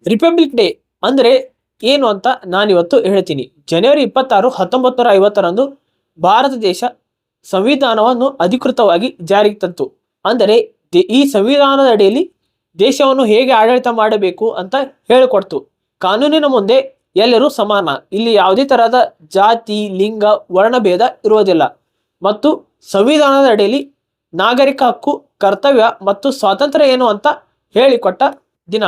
Republic day ಅಂದರೆ ಏನು ಅಂತ ನಾನಿವತ್ತು ಹೇಳ್ತೀನಿ. ಜನವರಿ 26, 1950ರಂದು ಭಾರತ ದೇಶ ಸಂವಿಧಾನವನ್ನು ಅಧಿಕೃತವಾಗಿ ಜಾರಿಗೆ ತಂತು. ಅಂದರೆ ಈ ಸಂವಿಧಾನದ ಅಡಿಯಲ್ಲಿ ದೇಶವನ್ನು ಹೇಗೆ ಆಡಳಿತ ಮಾಡಬೇಕು ಅಂತ ಹೇಳಿಕೊಡ್ತು. ಕಾನೂನಿನ ಮುಂದೆ ಎಲ್ಲರೂ ಸಮಾನ, ಇಲ್ಲಿ ಯಾವುದೇ ತರಹದ ಜಾತಿ, ಲಿಂಗ, ವರ್ಣಭೇದ ಇರುವುದಿಲ್ಲ. ಮತ್ತು ಸಂವಿಧಾನದ ಅಡಿಯಲ್ಲಿ ನಾಗರಿಕ ಹಕ್ಕು, ಕರ್ತವ್ಯ ಮತ್ತು ಸ್ವಾತಂತ್ರ್ಯ ಏನು ಅಂತ ಹೇಳಿಕೊಟ್ಟ ದಿನ.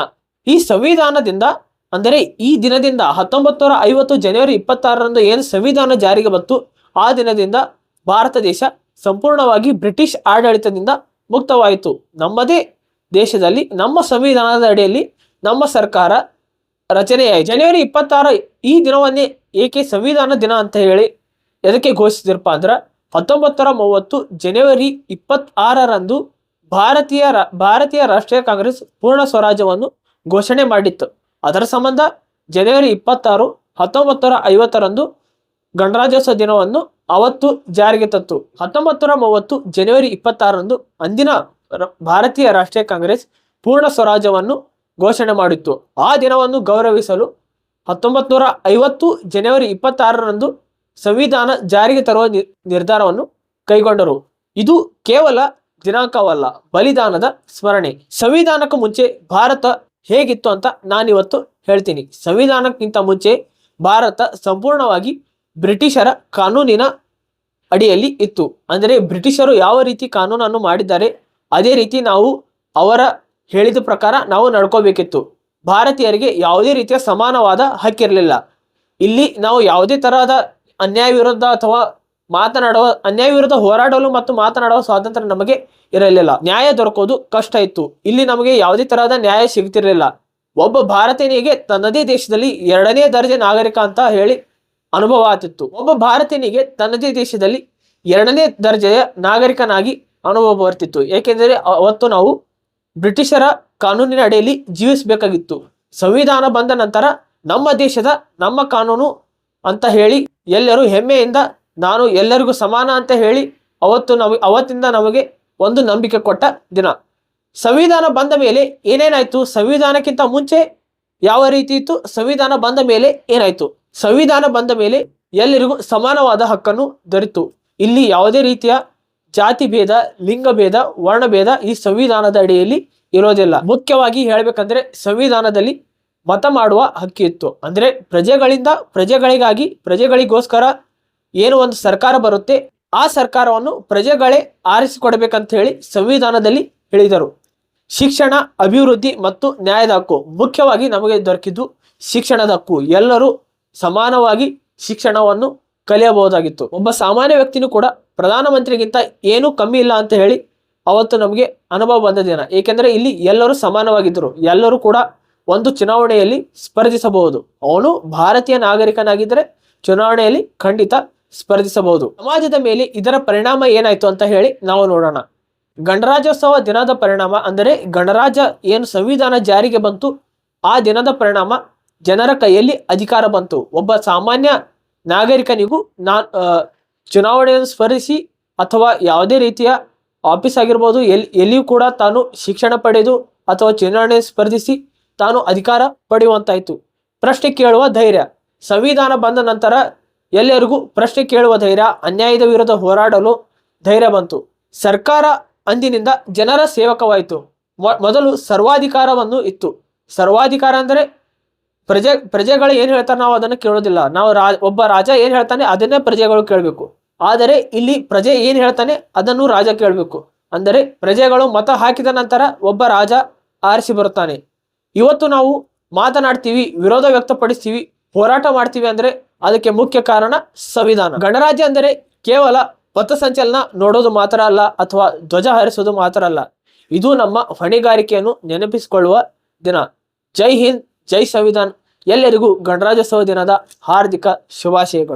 ಈ ಸಂವಿಧಾನದಿಂದ ಅಂದರೆ ಈ ದಿನದಿಂದ 1950 ಜನವರಿ 26ರಂದು ಏನು ಸಂವಿಧಾನ ಜಾರಿಗೆ ಬಂತು, ಆ ದಿನದಿಂದ ಭಾರತ ದೇಶ ಸಂಪೂರ್ಣವಾಗಿ ಬ್ರಿಟಿಷ್ ಆಡಳಿತದಿಂದ ಮುಕ್ತವಾಯಿತು. ನಮ್ಮದೇ ದೇಶದಲ್ಲಿ ನಮ್ಮ ಸಂವಿಧಾನದ ಅಡಿಯಲ್ಲಿ ನಮ್ಮ ಸರ್ಕಾರ ರಚನೆಯಾಯಿತು. ಜನವರಿ 26 ಈ ದಿನವನ್ನೇ ಏಕೆ ಸಂವಿಧಾನ ದಿನ ಅಂತ ಹೇಳಿ ಎದಕ್ಕೆ ಘೋಷಿಸಿದ್ರಪ್ಪ ಅಂದ್ರೆ 1930 ಜನವರಿ 26ರಂದು ಭಾರತೀಯ ರಾಷ್ಟ್ರೀಯ ಕಾಂಗ್ರೆಸ್ ಪೂರ್ಣ ಸ್ವರಾಜ್ಯವನ್ನು ಘೋಷಣೆ ಮಾಡಿತ್ತು. ಅದರ ಸಂಬಂಧ ಜನವರಿ 26, 1950ರಂದು ಗಣರಾಜ್ಯೋತ್ಸವ ದಿನವನ್ನು ಅವತ್ತು ಜಾರಿಗೆ ತಂತು. 1930 ಜನವರಿ 26ರಂದು ಅಂದಿನ ಭಾರತೀಯ ರಾಷ್ಟ್ರೀಯ ಕಾಂಗ್ರೆಸ್ ಪೂರ್ಣ ಸ್ವರಾಜ್ಯವನ್ನು ಘೋಷಣೆ ಮಾಡಿತ್ತು. ಆ ದಿನವನ್ನು ಗೌರವಿಸಲು 1950 ಜನವರಿ 26ರಂದು ಸಂವಿಧಾನ ಜಾರಿಗೆ ತರುವ ನಿರ್ಧಾರವನ್ನು ಕೈಗೊಂಡರು. ಇದು ಕೇವಲ ದಿನಾಂಕವಲ್ಲ, ಬಲಿದಾನದ ಸ್ಮರಣೆ. ಸಂವಿಧಾನಕ್ಕೂ ಮುಂಚೆ ಭಾರತ ಹೇಗಿತ್ತು ಅಂತ ನಾನಿವತ್ತು ಹೇಳ್ತೀನಿ. ಸಂವಿಧಾನಕ್ಕಿಂತ ಮುಂಚೆ ಭಾರತ ಸಂಪೂರ್ಣವಾಗಿ ಬ್ರಿಟಿಷರ ಕಾನೂನಿನ ಅಡಿಯಲ್ಲಿ ಇತ್ತು. ಅಂದರೆ ಬ್ರಿಟಿಷರು ಯಾವ ರೀತಿ ಕಾನೂನನ್ನು ಮಾಡಿದ್ದಾರೆ ಅದೇ ರೀತಿ ನಾವು ಅವರ ಹೇಳಿದ ಪ್ರಕಾರ ನಾವು ನಡ್ಕೋಬೇಕಿತ್ತು. ಭಾರತೀಯರಿಗೆ ಯಾವುದೇ ರೀತಿಯ ಸಮಾನವಾದ ಹಕ್ಕಿರಲಿಲ್ಲ. ಇಲ್ಲಿ ನಾವು ಯಾವುದೇ ತರಹದ ಅನ್ಯಾಯ ವಿರುದ್ಧ ಅಥವಾ ಅನ್ಯಾಯ ವಿರುದ್ಧ ಹೋರಾಡಲು ಮತ್ತು ಮಾತನಾಡುವ ಸ್ವಾತಂತ್ರ್ಯ ನಮಗೆ ಇರಲಿಲ್ಲ. ನ್ಯಾಯ ದೊರಕೋದು ಕಷ್ಟ ಇತ್ತು. ಇಲ್ಲಿ ನಮಗೆ ಯಾವುದೇ ತರಹದ ನ್ಯಾಯ ಸಿಗ್ತಿರಲಿಲ್ಲ. ಒಬ್ಬ ಭಾರತೀಯನಿಗೆ ತನ್ನದೇ ದೇಶದಲ್ಲಿ 2ನೇ ದರ್ಜೆ ನಾಗರಿಕ ಅಂತ ಹೇಳಿ ಅನುಭವ ಆಗ್ತಿತ್ತು. ಒಬ್ಬ ಭಾರತೀಯನಿಗೆ ತನ್ನದೇ ದೇಶದಲ್ಲಿ 2ನೇ ದರ್ಜೆಯ ನಾಗರಿಕನಾಗಿ ಅನುಭವ ಬರ್ತಿತ್ತು. ಏಕೆಂದರೆ ಅವತ್ತು ನಾವು ಬ್ರಿಟಿಷರ ಕಾನೂನಿನ ಅಡಿಯಲ್ಲಿ ಜೀವಿಸಬೇಕಾಗಿತ್ತು. ಸಂವಿಧಾನ ಬಂದ ನಂತರ ನಮ್ಮ ದೇಶದ ನಮ್ಮ ಕಾನೂನು ಅಂತ ಹೇಳಿ ಎಲ್ಲರೂ ಹೆಮ್ಮೆಯಿಂದ ನಾನು ಎಲ್ಲರಿಗೂ ಸಮಾನ ಅಂತ ಹೇಳಿ ಅವತ್ತಿಂದ ನಮಗೆ ಒಂದು ನಂಬಿಕೆ ಕೊಟ್ಟ ದಿನ. ಸಂವಿಧಾನ ಬಂದ ಮೇಲೆ ಏನೇನಾಯ್ತು, ಸಂವಿಧಾನಕ್ಕಿಂತ ಮುಂಚೆ ಯಾವ ರೀತಿ ಇತ್ತು, ಸಂವಿಧಾನ ಬಂದ ಮೇಲೆ ಏನಾಯ್ತು. ಸಂವಿಧಾನ ಬಂದ ಮೇಲೆ ಎಲ್ಲರಿಗೂ ಸಮಾನವಾದ ಹಕ್ಕನ್ನು ದೊರೆತು. ಇಲ್ಲಿ ಯಾವುದೇ ರೀತಿಯ ಜಾತಿ ಭೇದ, ಲಿಂಗ ಭೇದ, ವರ್ಣಭೇದ ಈ ಸಂವಿಧಾನದ ಅಡಿಯಲ್ಲಿ ಇರೋದಿಲ್ಲ. ಮುಖ್ಯವಾಗಿ ಹೇಳ್ಬೇಕಂದ್ರೆ ಸಂವಿಧಾನದಲ್ಲಿ ಮತ ಮಾಡುವ ಹಕ್ಕು ಇತ್ತು. ಅಂದರೆ ಪ್ರಜೆಗಳಿಗಾಗಿ ಪ್ರಜೆಗಳಿಗೋಸ್ಕರ ಏನು ಒಂದು ಸರ್ಕಾರ ಬರುತ್ತೆ ಆ ಸರ್ಕಾರವನ್ನು ಪ್ರಜೆಗಳೇ ಆರಿಸಿಕೊಡ್ಬೇಕಂತ ಹೇಳಿ ಸಂವಿಧಾನದಲ್ಲಿ ಹೇಳಿದರು. ಶಿಕ್ಷಣ, ಅಭಿವೃದ್ಧಿ ಮತ್ತು ನ್ಯಾಯದ ಹಕ್ಕು. ಮುಖ್ಯವಾಗಿ ನಮಗೆ ದೊರಕಿದ್ದು ಶಿಕ್ಷಣದ ಹಕ್ಕು. ಎಲ್ಲರೂ ಸಮಾನವಾಗಿ ಶಿಕ್ಷಣವನ್ನು ಕಲಿಯಬಹುದಾಗಿತ್ತು. ಒಬ್ಬ ಸಾಮಾನ್ಯ ವ್ಯಕ್ತಿನೂ ಕೂಡ ಪ್ರಧಾನಮಂತ್ರಿಗಿಂತ ಏನೂ ಕಮ್ಮಿ ಇಲ್ಲ ಅಂತ ಹೇಳಿ ಅವತ್ತು ನಮಗೆ ಅನುಭವ ಬಂದ ದಿನ. ಏಕೆಂದರೆ ಇಲ್ಲಿ ಎಲ್ಲರೂ ಸಮಾನವಾಗಿದ್ದರು. ಎಲ್ಲರೂ ಕೂಡ ಒಂದು ಚುನಾವಣೆಯಲ್ಲಿ ಸ್ಪರ್ಧಿಸಬಹುದು. ಅವನು ಭಾರತೀಯ ನಾಗರಿಕನಾಗಿದ್ದರೆ ಚುನಾವಣೆಯಲ್ಲಿ ಖಂಡಿತ ಸ್ಪರ್ಧಿಸಬಹುದು. ಸಮಾಜದ ಮೇಲೆ ಇದರ ಪರಿಣಾಮ ಏನಾಯ್ತು ಅಂತ ಹೇಳಿ ನಾವು ನೋಡೋಣ. ಗಣರಾಜ್ಯೋತ್ಸವ ದಿನದ ಪರಿಣಾಮ ಅಂದರೆ ಗಣರಾಜ್ಯ ಏನು ಸಂವಿಧಾನ ಜಾರಿಗೆ ಬಂತು ಆ ದಿನದ ಪರಿಣಾಮ ಜನರ ಕೈಯಲ್ಲಿ ಅಧಿಕಾರ ಬಂತು. ಒಬ್ಬ ಸಾಮಾನ್ಯ ನಾಗರಿಕನಿಗೂ ಚುನಾವಣೆಯನ್ನು ಸ್ಪರ್ಧಿಸಿ ಅಥವಾ ಯಾವುದೇ ರೀತಿಯ ಆಫೀಸ್ ಆಗಿರ್ಬೋದು ಎಲ್ಲಿಯೂ ಕೂಡ ತಾನು ಶಿಕ್ಷಣ ಪಡೆದು ಅಥವಾ ಚುನಾವಣೆ ಸ್ಪರ್ಧಿಸಿ ತಾನು ಅಧಿಕಾರ ಪಡೆಯುವಂತಾಯಿತು. ಪ್ರಶ್ನೆ ಕೇಳುವ ಧೈರ್ಯ. ಸಂವಿಧಾನ ಬಂದ ನಂತರ ಎಲ್ಲರಿಗೂ ಪ್ರಶ್ನೆ ಕೇಳುವ ಧೈರ್ಯ, ಅನ್ಯಾಯದ ವಿರುದ್ಧ ಹೋರಾಡಲು ಧೈರ್ಯ ಬಂತು. ಸರ್ಕಾರ ಅಂದಿನಿಂದ ಜನರ ಸೇವಕವಾಯಿತು. ಮೊದಲು ಸರ್ವಾಧಿಕಾರವನ್ನು ಇತ್ತು. ಸರ್ವಾಧಿಕಾರ ಅಂದರೆ ಪ್ರಜೆಗಳು ಏನು ಹೇಳ್ತಾರೆ ನಾವು ಅದನ್ನು ಕೇಳೋದಿಲ್ಲ. ನಾವು ಒಬ್ಬ ರಾಜ ಏನು ಹೇಳ್ತಾನೆ ಅದನ್ನೇ ಪ್ರಜೆಗಳು ಕೇಳಬೇಕು. ಆದರೆ ಇಲ್ಲಿ ಪ್ರಜೆ ಏನು ಹೇಳ್ತಾನೆ ಅದನ್ನು ರಾಜ ಕೇಳಬೇಕು. ಅಂದರೆ ಪ್ರಜೆಗಳು ಮತ ಹಾಕಿದ ನಂತರ ಒಬ್ಬ ರಾಜ ಆರಿಸಿ ಬರುತ್ತಾನೆ. ಇವತ್ತು ನಾವು ಮಾತನಾಡ್ತೀವಿ, ವಿರೋಧ ವ್ಯಕ್ತಪಡಿಸ್ತೀವಿ, ಹೋರಾಟ ಮಾಡ್ತೀವಿ ಅಂದರೆ ಅದಕ್ಕೆ ಮುಖ್ಯ ಕಾರಣ ಸಂವಿಧಾನ. ಗಣರಾಜ್ಯ ಅಂದರೆ ಕೇವಲ ಪಥಸಂಚಲನ ನೋಡೋದು ಮಾತ್ರ ಅಲ್ಲ ಅಥವಾ ಧ್ವಜ ಹಾರಿಸೋದು ಮಾತ್ರ ಅಲ್ಲ. ಇದು ನಮ್ಮ ಹೊಣೆಗಾರಿಕೆಯನ್ನು ನೆನಪಿಸಿಕೊಳ್ಳುವ ದಿನ. ಜೈ ಹಿಂದ್, ಜೈ ಸಂವಿಧಾನ್. ಎಲ್ಲರಿಗೂ ಗಣರಾಜ್ಯೋತ್ಸವ ದಿನದ ಹಾರ್ದಿಕ ಶುಭಾಶಯಗಳು.